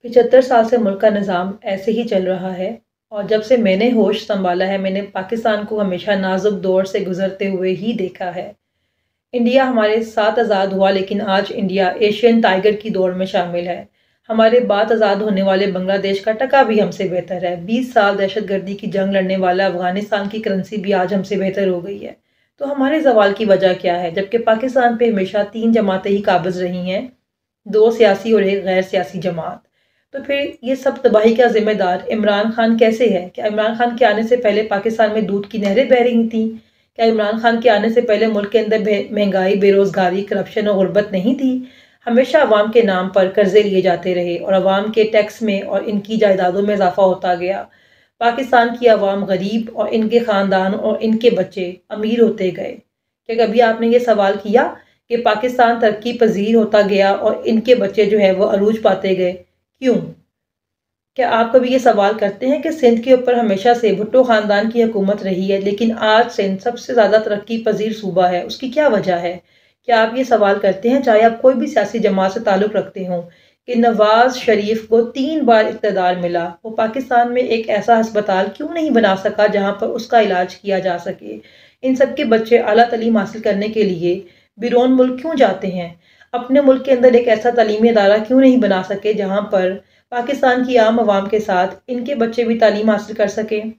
75 साल से मुल्क का निज़ाम ऐसे ही चल रहा है और जब से मैंने होश संभाला है, मैंने पाकिस्तान को हमेशा नाज़ुक दौर से गुज़रते हुए ही देखा है। इंडिया हमारे साथ आज़ाद हुआ, लेकिन आज इंडिया एशियन टाइगर की दौड़ में शामिल है। हमारे बाद आज़ाद होने वाले बांग्लादेश का टका भी हमसे बेहतर है। 20 साल दहशतगर्दी की जंग लड़ने वाला अफ़गानिस्तान की करेंसी भी आज हमसे बेहतर हो गई है। तो हमारे ज़वाल की वजह क्या है? जबकि पाकिस्तान पे हमेशा 3 जमातें ही काबिज़ रही हैं, 2 सियासी और 1 गैर सियासी जमात। तो फिर ये सब तबाही का ज़िम्मेदार इमरान खान कैसे है? क्या इमरान खान के आने से पहले पाकिस्तान में दूध की नहरें बह रही थीं? क्या इमरान खान के आने से पहले मुल्क के अंदर महंगाई, बेरोज़गारी, करप्शन और गुर्बत नहीं थी? हमेशा अवाम के नाम पर कर्ज़े लिए जाते रहे और अवाम के टैक्स में और इनकी जायदादों में इज़ाफ़ा होता गया। पाकिस्तान की अवाम गरीब और इनके ख़ानदान और इनके बच्चे अमीर होते गए। क्या कभी आपने ये सवाल किया कि पाकिस्तान तरक्की पज़ीर होता गया और इनके बच्चे जो है वो अरूज पाते गए? क्यों? क्या आप कभी ये सवाल करते हैं कि सिंध के ऊपर हमेशा से भुट्टो ख़ानदान की हुकूमत रही है, लेकिन आज सिंध सबसे ज़्यादा तरक्की पज़ीर सूबा है, उसकी क्या वजह है? क्या आप ये सवाल करते हैं, चाहे आप कोई भी सियासी जमात से ताल्लुक़ रखते हों, कि नवाज़ शरीफ को 3 बार इक़्तिदार मिला, वो पाकिस्तान में एक ऐसा अस्पताल क्यों नहीं बना सका जहाँ पर उसका इलाज किया जा सके? इन सब के बच्चे आला तालीम हासिल करने के लिए बिरून मुल्क क्यों जाते हैं? अपने मुल्क के अंदर एक ऐसा तालीमी इदारा क्यों नहीं बना सके जहाँ पर पाकिस्तान की आम आवाम के साथ इनके बच्चे भी तालीम हासिल कर सकें?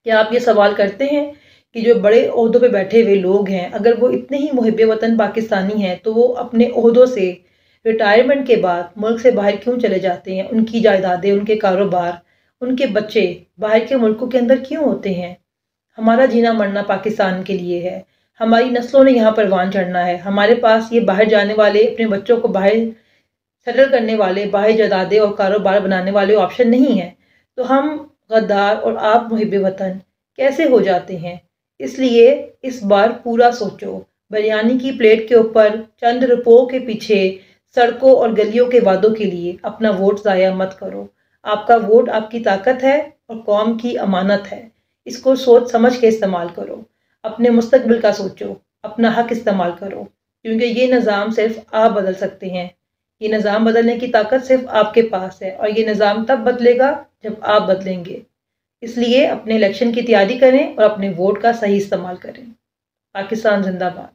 क्या आप ये सवाल करते हैं कि जो बड़े ओहदों पे बैठे हुए लोग हैं, अगर वो इतने ही मुहिब वतन पाकिस्तानी हैं, तो वो अपने ओहदों से रिटायरमेंट के बाद मुल्क से बाहर क्यों चले जाते हैं? उनकी जायदादें, उनके कारोबार, उनके बच्चे बाहर के मुल्कों के अंदर क्यों होते हैं? हमारा जीना मरना पाकिस्तान के लिए है। हमारी नस्लों ने यहाँ परवान चढ़ना है। हमारे पास ये बाहर जाने वाले, अपने बच्चों को बाहर सेटल करने वाले, बाहर जायदादें और कारोबार बनाने वाले ऑप्शन नहीं है। तो हम गद्दार और आप मुहिब वतन कैसे हो जाते हैं? इसलिए इस बार पूरा सोचो। बिरयानी की प्लेट के ऊपर चंद रुपयों के पीछे सड़कों और गलियों के वादों के लिए अपना वोट ज़ाया मत करो। आपका वोट आपकी ताकत है और कौम की अमानत है। इसको सोच समझ के इस्तेमाल करो। अपने मुस्तकबिल का सोचो, अपना हक इस्तेमाल करो, क्योंकि ये निज़ाम सिर्फ आप बदल सकते हैं। ये निज़ाम बदलने की ताकत सिर्फ आपके पास है और ये निज़ाम तब बदलेगा जब आप बदलेंगे। इसलिए अपने इलेक्शन की तैयारी करें और अपने वोट का सही इस्तेमाल करें। पाकिस्तान जिंदाबाद।